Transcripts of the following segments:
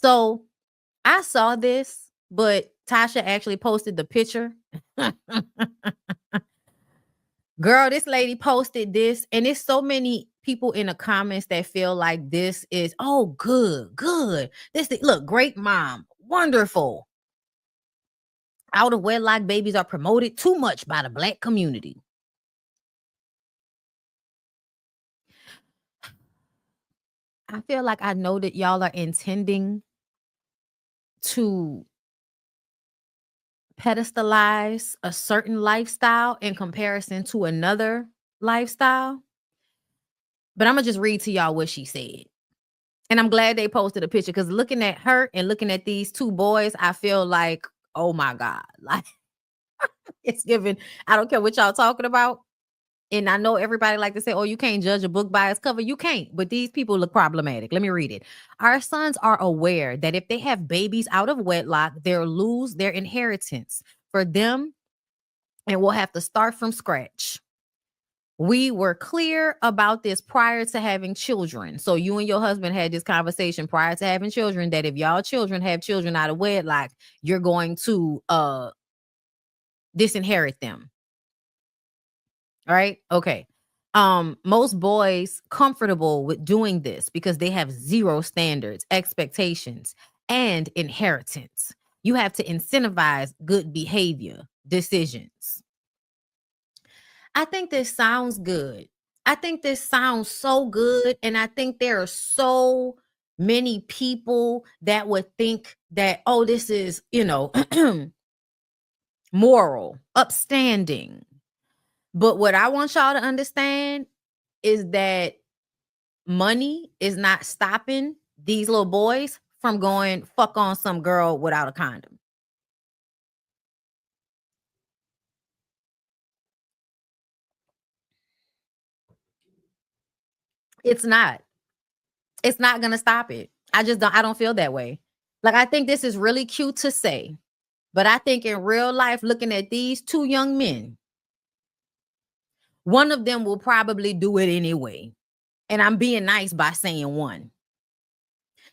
So I saw this, but Tasha actually posted the picture. Girl, this lady posted this, and it's so many people in the comments that feel like this is, oh, good, good. Look, great mom, wonderful. Out of wedlock babies are promoted too much by the Black community. I feel like I know that y'all are intending to pedestalize a certain lifestyle in comparison to another lifestyle. But I'm going to just read to y'all what she said. And I'm glad they posted a picture, because looking at her and looking at these two boys, I feel like, oh my God, like it's giving, I don't care what y'all talking about. And I know everybody like to say, oh, you can't judge a book by its cover. You can't, but these people look problematic. Let me read it. Our sons are aware that if they have babies out of wedlock, they'll lose their inheritance for them and will have to start from scratch. We were clear about this prior to having children. So you and your husband had this conversation prior to having children, that if y'all children have children out of wedlock, you're going to disinherit them. All right. Okay. Most boys comfortable with doing this because they have zero standards, expectations, and inheritance. You have to incentivize good behavior decisions. I think this sounds good. I think this sounds so good. And I think there are so many people that would think that, oh, this is, moral, upstanding. But what I want y'all to understand is that money is not stopping these little boys from going fuck on some girl without a condom. It's not. It's not going to stop it. I don't feel that way. Like, I think this is really cute to say, but I think in real life, looking at these two young men, one of them will probably do it anyway. And I'm being nice by saying one.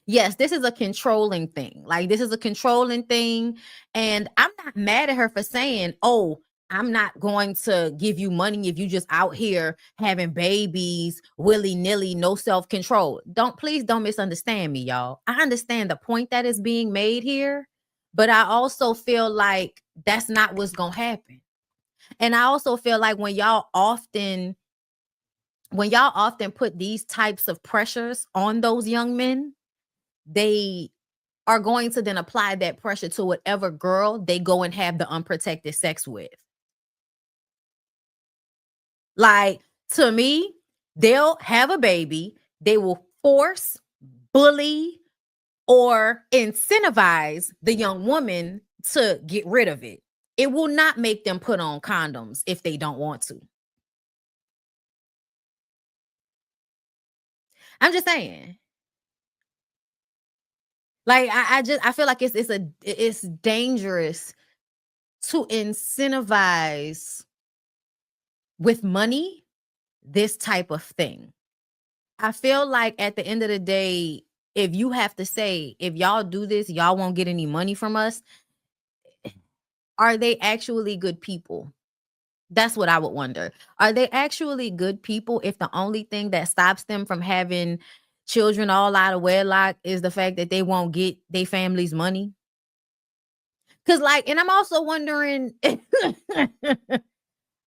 Yes, this is a controlling thing. Like, this is a controlling thing. And I'm not mad at her for saying, oh, I'm not going to give you money if you just out here having babies willy-nilly, no self-control. Please don't misunderstand me, y'all. I understand the point that is being made here, but I also feel like that's not what's going to happen. And I also feel like when y'all often put these types of pressures on those young men, they are going to then apply that pressure to whatever girl they go and have the unprotected sex with. Like, to me, they'll have a baby, they will force, bully, or incentivize the young woman to get rid of it. It will not make them put on condoms if they don't want to. I'm just saying. Like, I feel like it's dangerous to incentivize with money this type of thing. I feel like at the end of the day, if you have to say, if y'all do this, y'all won't get any money from us, are they actually good people? That's what I would wonder. Are they actually good people if the only thing that stops them from having children all out of wedlock is the fact that they won't get their family's money? Because, like, and I'm also wondering, and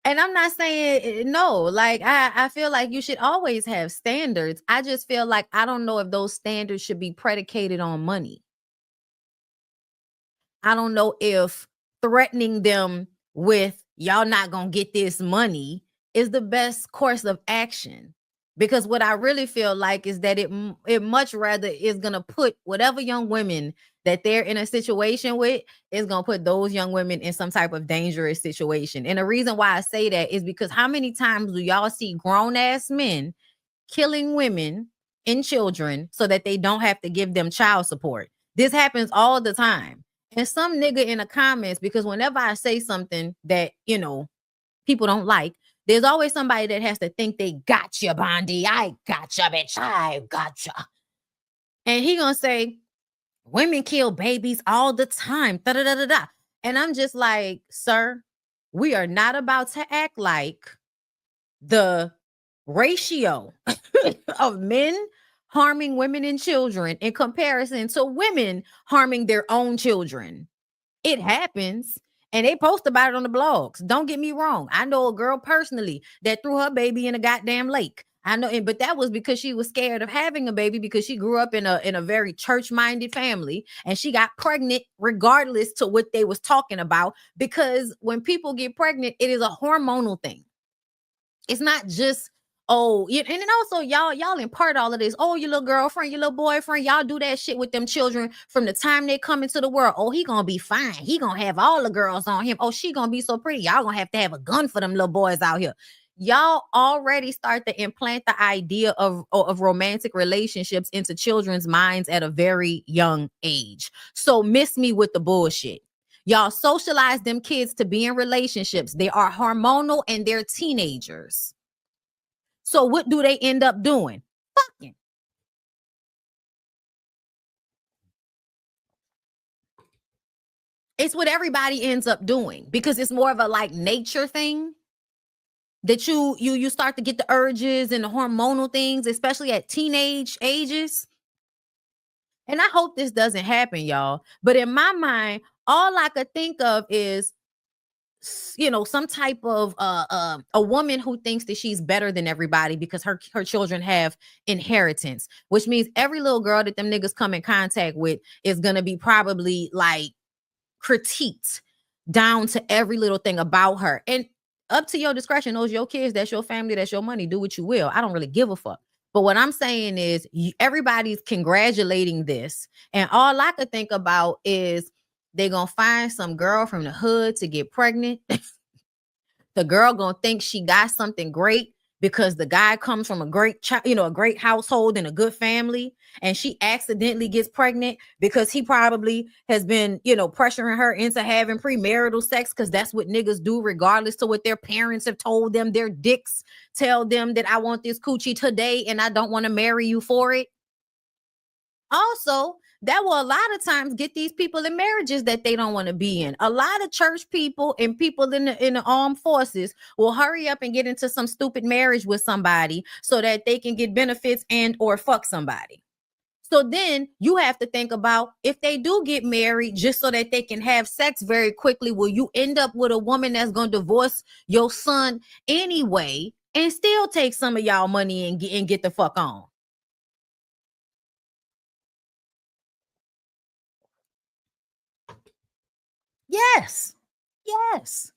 I'm not saying no, like, I feel like you should always have standards. I just feel like I don't know if those standards should be predicated on money. I don't know if threatening them with y'all not gonna get this money is the best course of action. Because what I really feel like is that it much rather is gonna put whatever young women that they're in a situation with, is gonna put those young women in some type of dangerous situation. And the reason why I say that is because how many times do y'all see grown ass men killing women and children so that they don't have to give them child support? This happens all the time. And some nigga in the comments, because whenever I say something that, people don't like, there's always somebody that has to think they got you, Bondi. I got you, bitch. I got you. And he gonna say, Women kill babies all the time. Da, da, da, da, da. And I'm just like, sir, we are not about to act like the ratio of men harming women and children in comparison to women harming their own children. It happens. And they post about it on the blogs. Don't get me wrong. I know a girl personally that threw her baby in a goddamn lake. I know, but that was because she was scared of having a baby because she grew up in a very church-minded family and she got pregnant regardless to what they was talking about. Because when people get pregnant, it is a hormonal thing. It's not just and then also y'all impart all of this. Oh, your little girlfriend, your little boyfriend, y'all do that shit with them children from the time they come into the world. Oh, he gonna be fine. He gonna have all the girls on him. Oh, she gonna be so pretty. Y'all gonna have to have a gun for them little boys out here. Y'all already start to implant the idea of romantic relationships into children's minds at a very young age. So miss me with the bullshit. Y'all socialize them kids to be in relationships. They are hormonal and they're teenagers. So what do they end up doing? Fucking. It's what everybody ends up doing because it's more of a like nature thing that you start to get the urges and the hormonal things, especially at teenage ages. And I hope this doesn't happen, y'all. But in my mind, all I could think of is some type of a woman who thinks that she's better than everybody because her children have inheritance, which means every little girl that them niggas come in contact with is gonna be probably like critiqued down to every little thing about her. And up to your discretion, those your kids, that's your family, that's your money, do what you will. I don't really give a fuck. But what I'm saying is everybody's congratulating this, and all I could think about is they gonna find some girl from the hood to get pregnant. The girl gonna think she got something great because the guy comes from a great a great household and a good family, and she accidentally gets pregnant because he probably has been pressuring her into having premarital sex because that's what niggas do regardless to what their parents have told them. Their dicks tell them that I want this coochie today and I don't want to marry you for it. Also, that will a lot of times get these people in marriages that they don't want to be in. A lot of church people and people in the armed forces will hurry up and get into some stupid marriage with somebody so that they can get benefits and or fuck somebody. So then you have to think about if they do get married just so that they can have sex very quickly, will you end up with a woman that's going to divorce your son anyway and still take some of y'all money and get the fuck on? Yes. Yes.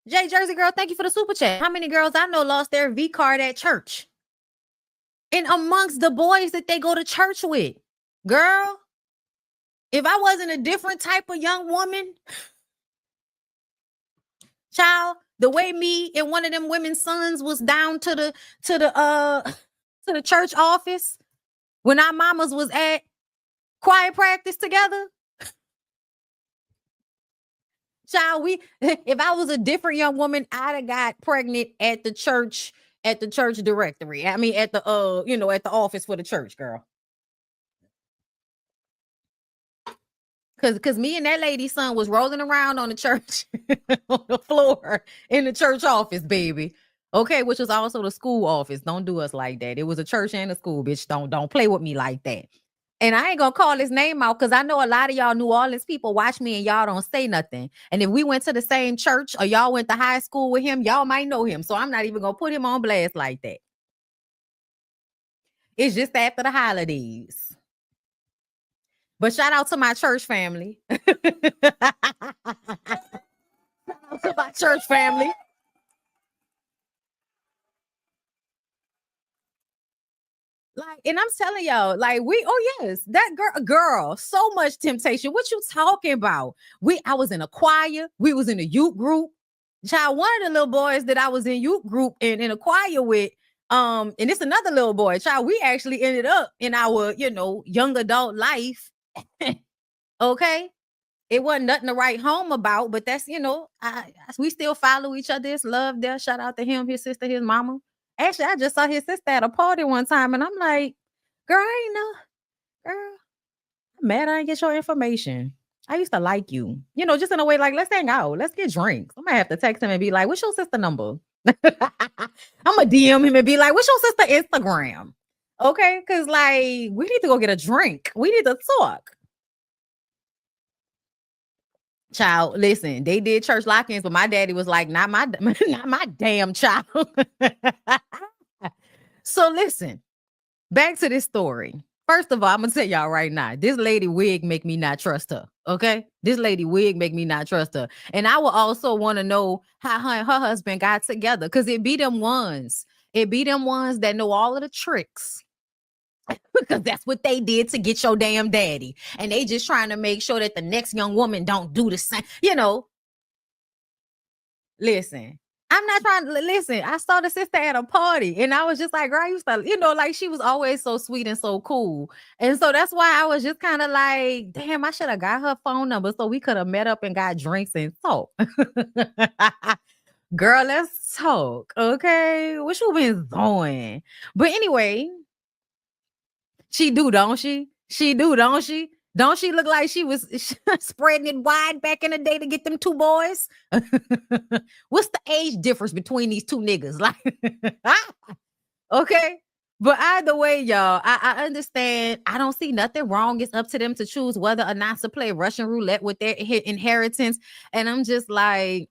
Jay Jersey girl, thank you for the super chat. How many girls I know lost their V card at church? And amongst the boys that they go to church with. Girl, if I wasn't a different type of young woman, child, the way me and one of them women's sons was down to the church office when our mamas was at choir practice together. Child, if I was a different young woman, I'd have got pregnant at the church directory. I mean, at the at the office for the church, girl. Cause me and that lady's son was rolling around on the church on the floor in the church office, baby. Okay, which was also the school office. Don't do us like that. It was a church and a school, bitch. Don't play with me like that. And I ain't gonna call his name out because I know a lot of y'all New Orleans people watch me and y'all don't say nothing. And if we went to the same church or y'all went to high school with him, y'all might know him. So I'm not even gonna put him on blast like that. It's just after the holidays. But shout out to my church family. Shout out to my church family. Like, and I'm telling y'all, like, yes, that girl, so much temptation. What you talking about? I was in a choir, we was in a youth group. Child, one of the little boys that I was in youth group and in a choir with, and it's another little boy, child, we actually ended up in our, young adult life. Okay. It wasn't nothing to write home about, but that's, we still follow each other. It's love there. Shout out to him, his sister, his mama. Actually, I just saw his sister at a party one time, and I'm like, girl, I ain't know, girl. mad I didn't get your information. I used to like you, just in a way like, let's hang out, let's get drinks. I might have to text him and be like, what's your sister number? I'm gonna DM him and be like, what's your sister Instagram? Okay, because like we need to go get a drink. We need to talk. Child, listen, they did church lock-ins, but my daddy was like, not my not my damn child. So listen, back to this story. First of all, I'm gonna tell y'all right now, this lady wig make me not trust her. Okay, this lady wig make me not trust her, and I will also want to know how her and her husband got together, because it be them ones. It be them ones that know all of the tricks, because that's what they did to get your damn daddy, and they just trying to make sure that the next young woman don't do the same. Listen, I'm not trying to listen. I saw the sister at a party and I was just like, girl, I used to, like she was always so sweet and so cool. And so that's why I was just kind of like, damn, I should have got her phone number so we could have met up and got drinks and talk. Girl, let's talk. Okay. What you been doing? But anyway, she do, don't she? She do, don't she? Don't she look like she was spreading it wide back in the day to get them two boys? What's the age difference between these two niggas? Like, okay. But either way, y'all, I understand. I don't see nothing wrong. It's up to them to choose whether or not to play Russian roulette with their inheritance. And I'm just like,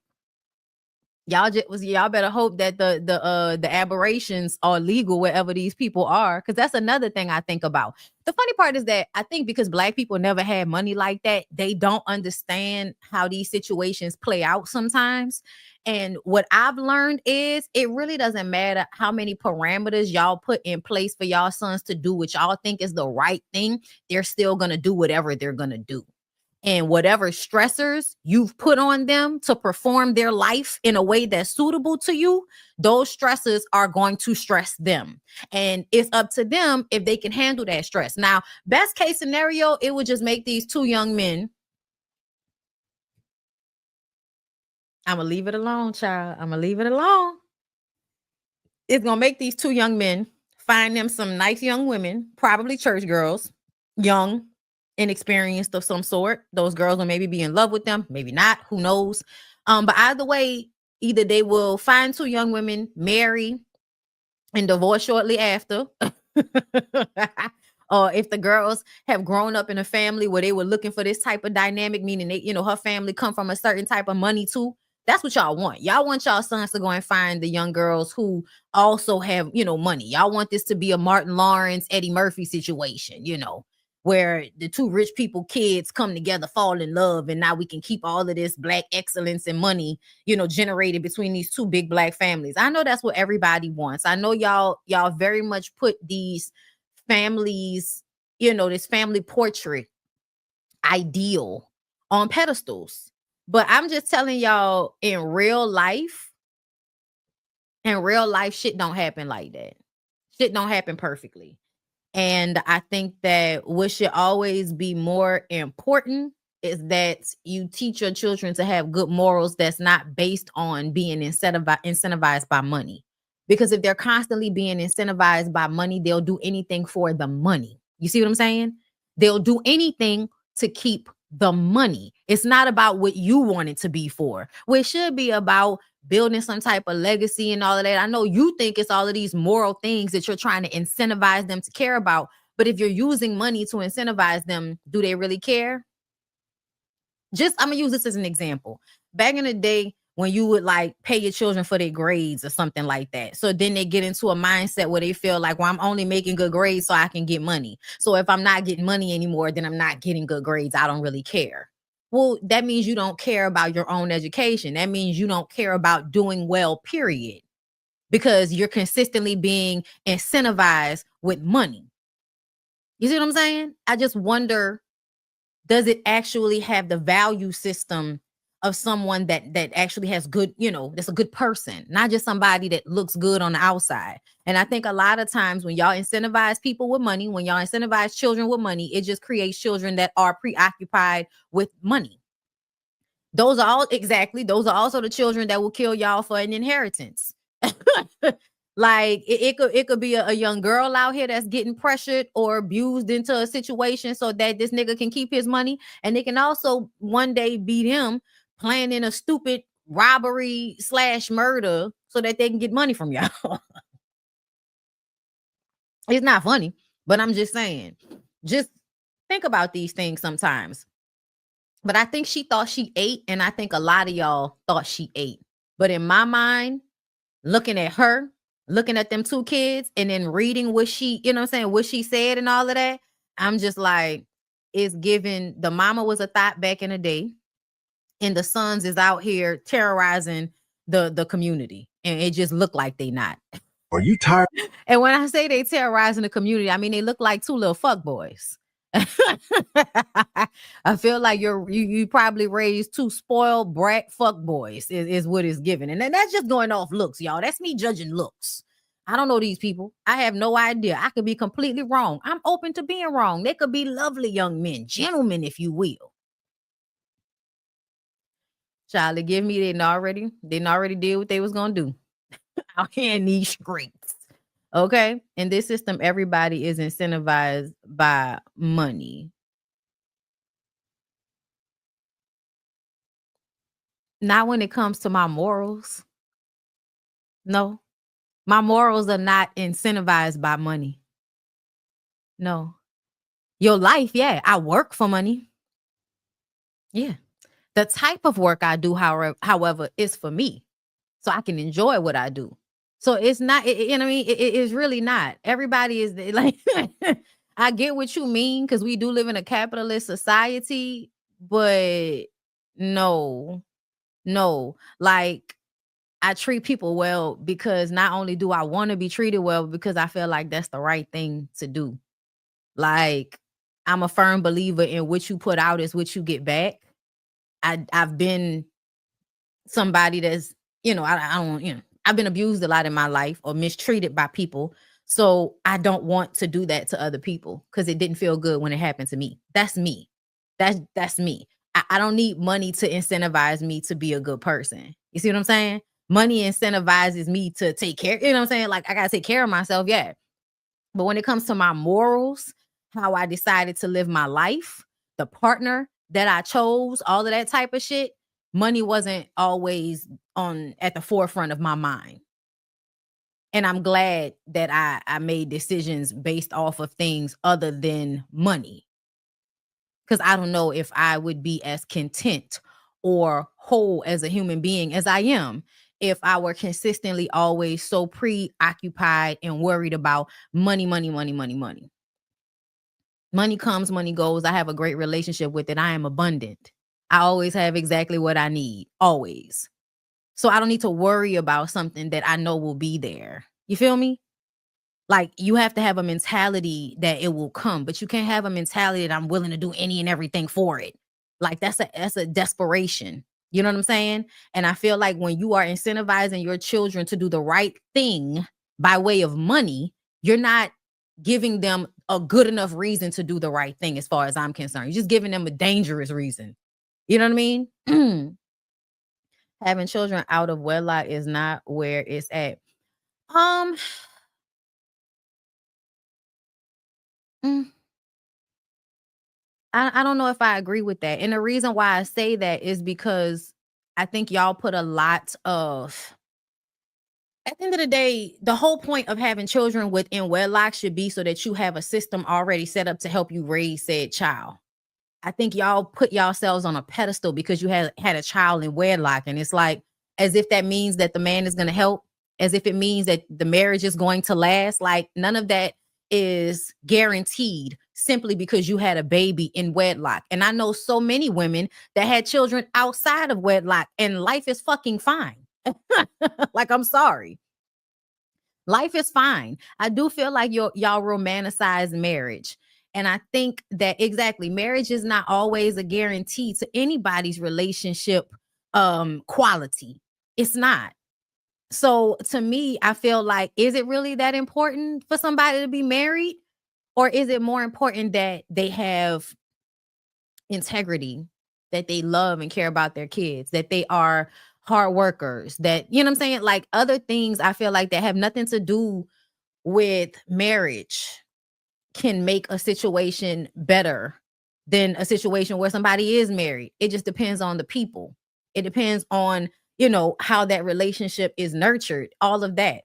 y'all better hope that the aberrations are legal wherever these people are, because that's another thing I think about. The funny part is that I think because Black people never had money like that, they don't understand how these situations play out sometimes. And what I've learned is it really doesn't matter how many parameters y'all put in place for y'all sons to do what y'all think is the right thing. They're still gonna do whatever they're gonna do. And whatever stressors you've put on them to perform their life in a way that's suitable to you, those stressors are going to stress them. And it's up to them if they can handle that stress. Now, best case scenario, it would just make these two young men. I'm going to leave it alone, child. I'm going to leave it alone. It's going to make these two young men find them some nice young women, probably church girls, young, inexperienced of some sort. Those girls will maybe be in love with them, maybe not, who knows. But either way, either they will find two young women, marry, and divorce shortly after. Or if the girls have grown up in a family where they were looking for this type of dynamic, meaning they, her family come from a certain type of money too. That's what y'all want. Y'all want y'all sons to go and find the young girls who also have, money. Y'all want this to be a Martin Lawrence, Eddie Murphy situation, where the two rich people kids come together, fall in love, and now we can keep all of this Black excellence and money, generated between these two big Black families. I know that's what everybody wants. I know y'all very much put these families, this family portrait ideal on pedestals. But I'm just telling y'all, in real life, shit don't happen like that. Shit don't happen perfectly. And I think that what should always be more important is that you teach your children to have good morals that's not based on being incentivized by money. Because if they're constantly being incentivized by money, they'll do anything for the money. You see what I'm saying? They'll do anything to keep the money. It's not about what you want it to be for. Well, it should be about building some type of legacy and all of that. I know you think it's all of these moral things that you're trying to incentivize them to care about. But if you're using money to incentivize them, do they really care? I'm going to use this as an example. Back in the day, when you would like pay your children for their grades or something like that. So then they get into a mindset where they feel like, well, I'm only making good grades so I can get money. So if I'm not getting money anymore, then I'm not getting good grades. I don't really care. Well, that means you don't care about your own education. That means you don't care about doing well, period. Because you're consistently being incentivized with money. You see what I'm saying? I just wonder, does it actually have the value system of someone that actually has good, that's a good person, not just somebody that looks good on the outside. And I think a lot of times when y'all incentivize people with money, when y'all incentivize children with money, it just creates children that are preoccupied with money. Those are also the children that will kill y'all for an inheritance. Like it could be a young girl out here that's getting pressured or abused into a situation so that this nigga can keep his money, and they can also one day beat him planning a stupid robbery slash murder so that they can get money from y'all. It's not funny, but I'm just saying, just think about these things sometimes. But I think she thought she ate, and I think a lot of y'all thought she ate. But in my mind, looking at her, looking at them two kids, and then reading what she, you know what I'm saying, what she said and all of that, I'm just like, it's given the mama was a thought back in the day, and the sons is out here terrorizing the community. And it just looked like they not. Are you tired? And when I say they terrorizing the community, I mean they look like two little fuck boys. I feel like you probably raised two spoiled brat fuck boys is what it's given. And then that's just going off looks, y'all. That's me judging looks. I don't know these people. I have no idea. I could be completely wrong. I'm open to being wrong. They could be lovely young men, gentlemen, if you will. Charlie, give me they didn't already did what they was gonna do out here in these streets. Okay. In this system, everybody is incentivized by money. Not when it comes to my morals. No. My morals are not incentivized by money. No. Your life, yeah. I work for money. Yeah. The type of work I do, however, is for me. So I can enjoy what I do. So it's not, you know what I mean? It is really not. Everybody is like, I get what you mean, because we do live in a capitalist society, but no, like I treat people well because not only do I want to be treated well, because I feel like that's the right thing to do. Like, I'm a firm believer in what you put out is what you get back. I've been somebody that's, I don't, I've been abused a lot in my life or mistreated by people. So I don't want to do that to other people because it didn't feel good when it happened to me. That's me. That's me. I don't need money to incentivize me to be a good person. You see what I'm saying? Money incentivizes me to take care. You know what I'm saying? Like, I got to take care of myself. Yeah. But when it comes to my morals, how I decided to live my life, the partner that I chose, all of that type of shit, money wasn't always at the forefront of my mind. And I'm glad that I made decisions based off of things other than money. Because I don't know if I would be as content or whole as a human being as I am if I were consistently always so preoccupied and worried about money, money, money, money, money. Money comes, money goes. I have a great relationship with it. I am abundant. I always have exactly what I need, always. So I don't need to worry about something that I know will be there. You feel me? Like, you have to have a mentality that it will come, but you can't have a mentality that I'm willing to do any and everything for it. Like, that's a desperation. You know what I'm saying? And I feel like when you are incentivizing your children to do the right thing by way of money, you're not giving them a good enough reason to do the right thing as far as I'm concerned. You're just giving them a dangerous reason. You know what I mean? Having children out of wedlock is not where it's at. Mm, I don't know if I agree with that. And the reason why I say that is because I think y'all put a lot of, at the end of the day, the whole point of having children within wedlock should be so that you have a system already set up to help you raise said child. I think y'all put yourselves on a pedestal because you had a child in wedlock, and it's like as if that means that the man is going to help, as if it means that the marriage is going to last. Like, none of that is guaranteed simply because you had a baby in wedlock. And I know so many women that had children outside of wedlock, and life is fucking fine. Like, I'm sorry. Life is fine. I do feel like y'all romanticize marriage. And I think that exactly, marriage is not always a guarantee to anybody's relationship quality. It's not. So to me, I feel like, is it really that important for somebody to be married? Or is it more important that they have integrity, that they love and care about their kids, that they are hard workers, that, you know what I'm saying? Like other things I feel like that have nothing to do with marriage can make a situation better than a situation where somebody is married. It just depends on the people. It depends on, how that relationship is nurtured, all of that.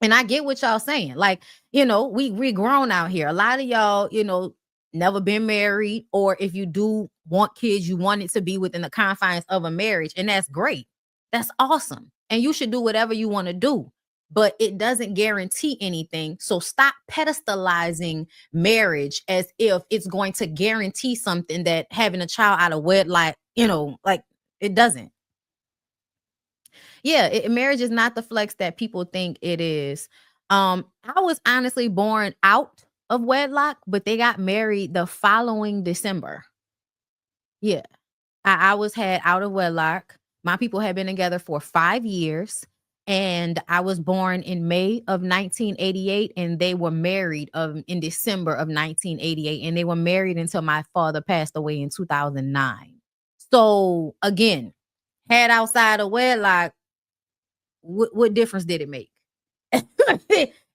And I get what y'all saying. Like, we grown out here. A lot of y'all, never been married, or if you do want kids, you want it to be within the confines of a marriage, and that's great. That's awesome. And you should do whatever you want to do. But it doesn't guarantee anything. So stop pedestalizing marriage as if it's going to guarantee something that having a child out of wedlock, like it doesn't. Yeah, marriage is not the flex that people think it is. I was honestly born out of wedlock, but they got married the following December. Yeah, I was had out of wedlock. My people had been together for 5 years, and I was born in May of 1988, and they were married in December of 1988, and they were married until my father passed away in 2009. So again, had outside of wedlock, what difference did it make?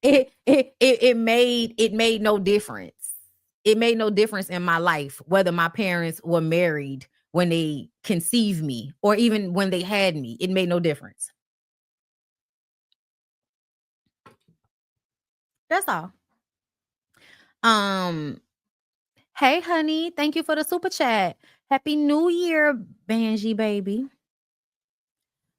it made no difference. It made no difference in my life whether my parents were married when they conceived me or even when they had me. It made no difference. That's all. Um, hey honey, thank you for the super chat. Happy New Year, Banji baby.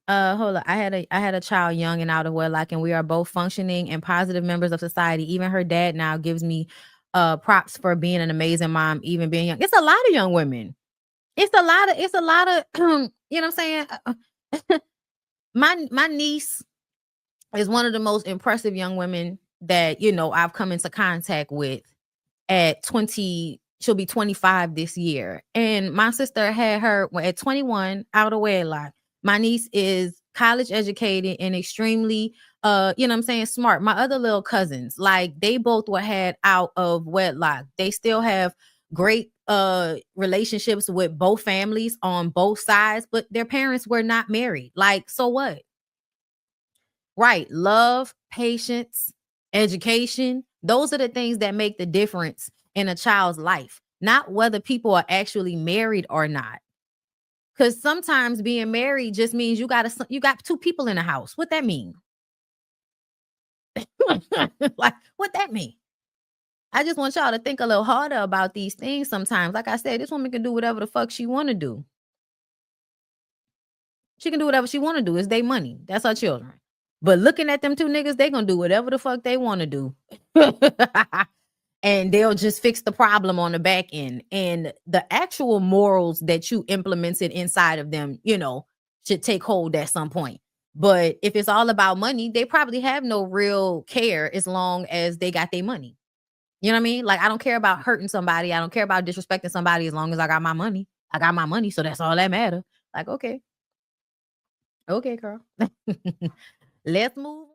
Hold on. I had a child young and out of wedlock, and we are both functioning and positive members of society. Even her dad now gives me props for being an amazing mom, even being young. It's a lot of young women. It's a lot of you know what I'm saying? My niece is one of the most impressive young women that, I've come into contact with at 20. She'll be 25 this year. And my sister had her at 21 out of wedlock. My niece is college educated and extremely you know what I'm saying, smart. My other little cousins, like they both were had out of wedlock. They still have great relationships with both families on both sides, but their parents were not married. Like, so what? Right. Love, patience, education. Those are the things that make the difference in a child's life, not whether people are actually married or not. Because sometimes being married just means you got two people in the house. What that mean? Like, what that mean? I just want y'all to think a little harder about these things sometimes. Like I said, this woman can do whatever the fuck she want to do. She can do whatever she want to do. It's their money. That's her children. But looking at them two niggas, they gonna do whatever the fuck they want to do. And they'll just fix the problem on the back end. And the actual morals that you implemented inside of them, should take hold at some point. But if it's all about money, they probably have no real care as long as they got their money. You know what I mean? Like, I don't care about hurting somebody. I don't care about disrespecting somebody as long as I got my money. I got my money, so that's all that matter. Like, okay. Okay, girl. Let's move